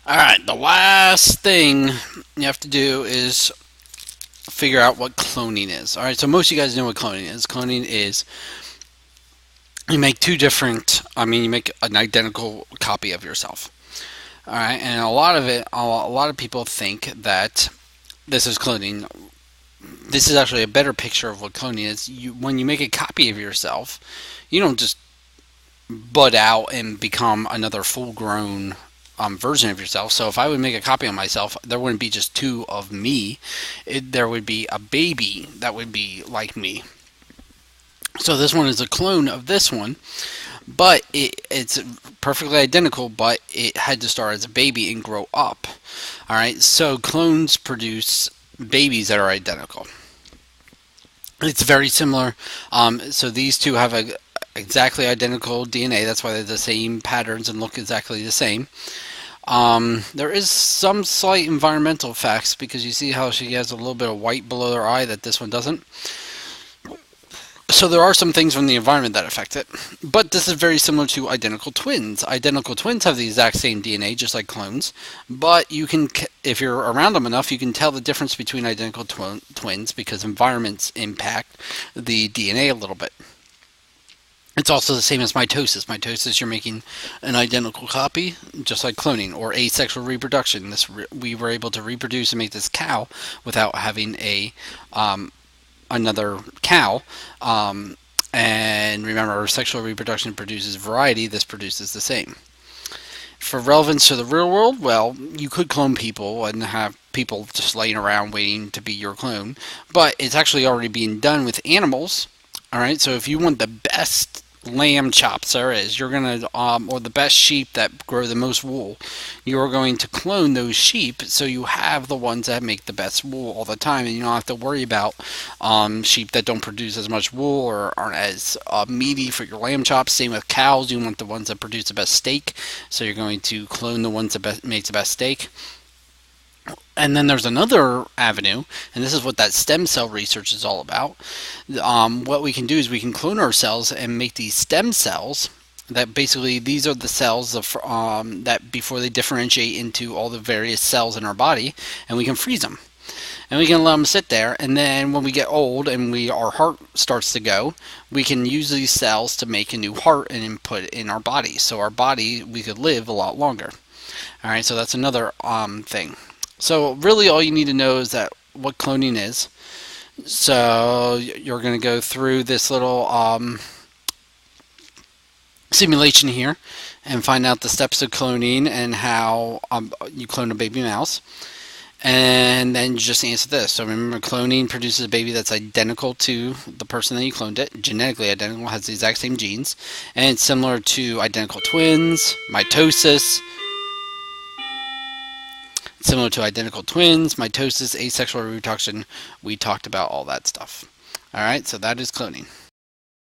Alright, the last thing you have to do is figure out what cloning is. Alright, so most of you guys know what cloning is. Cloning is you make you make an identical copy of yourself. Alright, and a lot of people think that this is cloning. This is actually a better picture of what cloning is. When you make a copy of yourself, you don't just bud out and become another full grown version of yourself. So if I would make a copy of myself, there wouldn't be just two of me. There would be a baby that would be like me. So this one is a clone of this one, but it's perfectly identical, but it had to start as a baby and grow up. All right, so clones produce babies that are identical. It's very similar. So these two have exactly identical DNA. That's why they're the same patterns and look exactly the same. There is some slight environmental effects because you see how she has a little bit of white below her eye that this one doesn't. So there are some things from the environment that affect it, but this is very similar to identical twins. Identical twins have the exact same DNA, just like clones, but if you're around them enough, you can tell the difference between identical twins because environments impact the DNA a little bit. It's also the same as mitosis. Mitosis, you're making an identical copy, just like cloning or asexual reproduction. We were able to reproduce and make this cow without having another cow. And remember, sexual reproduction produces variety. This produces the same. For relevance to the real world, well, you could clone people and have people just laying around waiting to be your clone, but it's actually already being done with animals. All right, so if you want the best lamb chops there is, you're gonna or the best sheep that grow the most wool, you're going to clone those sheep so you have the ones that make the best wool all the time, and you don't have to worry about sheep that don't produce as much wool or aren't as meaty for your lamb chops. Same with cows, you want the ones that produce the best steak, so you're going to clone the ones that make the best steak. And then there's another avenue, and this is what that stem cell research is all about. What we can do is we can clone our cells and make these stem cells. That basically these are the cells that before they differentiate into all the various cells in our body, and we can freeze them, and we can let them sit there. And then when we get old and our heart starts to go, we can use these cells to make a new heart and put it in our body. So we could live a lot longer. All right, so that's another thing. So really all you need to know is that what cloning is. So you're going to go through this little simulation here and find out the steps of cloning and how you clone a baby mouse. And then you just answer this. So remember, cloning produces a baby that's identical to the person that you cloned it, genetically identical, has the exact same genes, and it's similar to identical twins, mitosis, asexual reproduction. We talked about all that stuff. Alright, so that is cloning.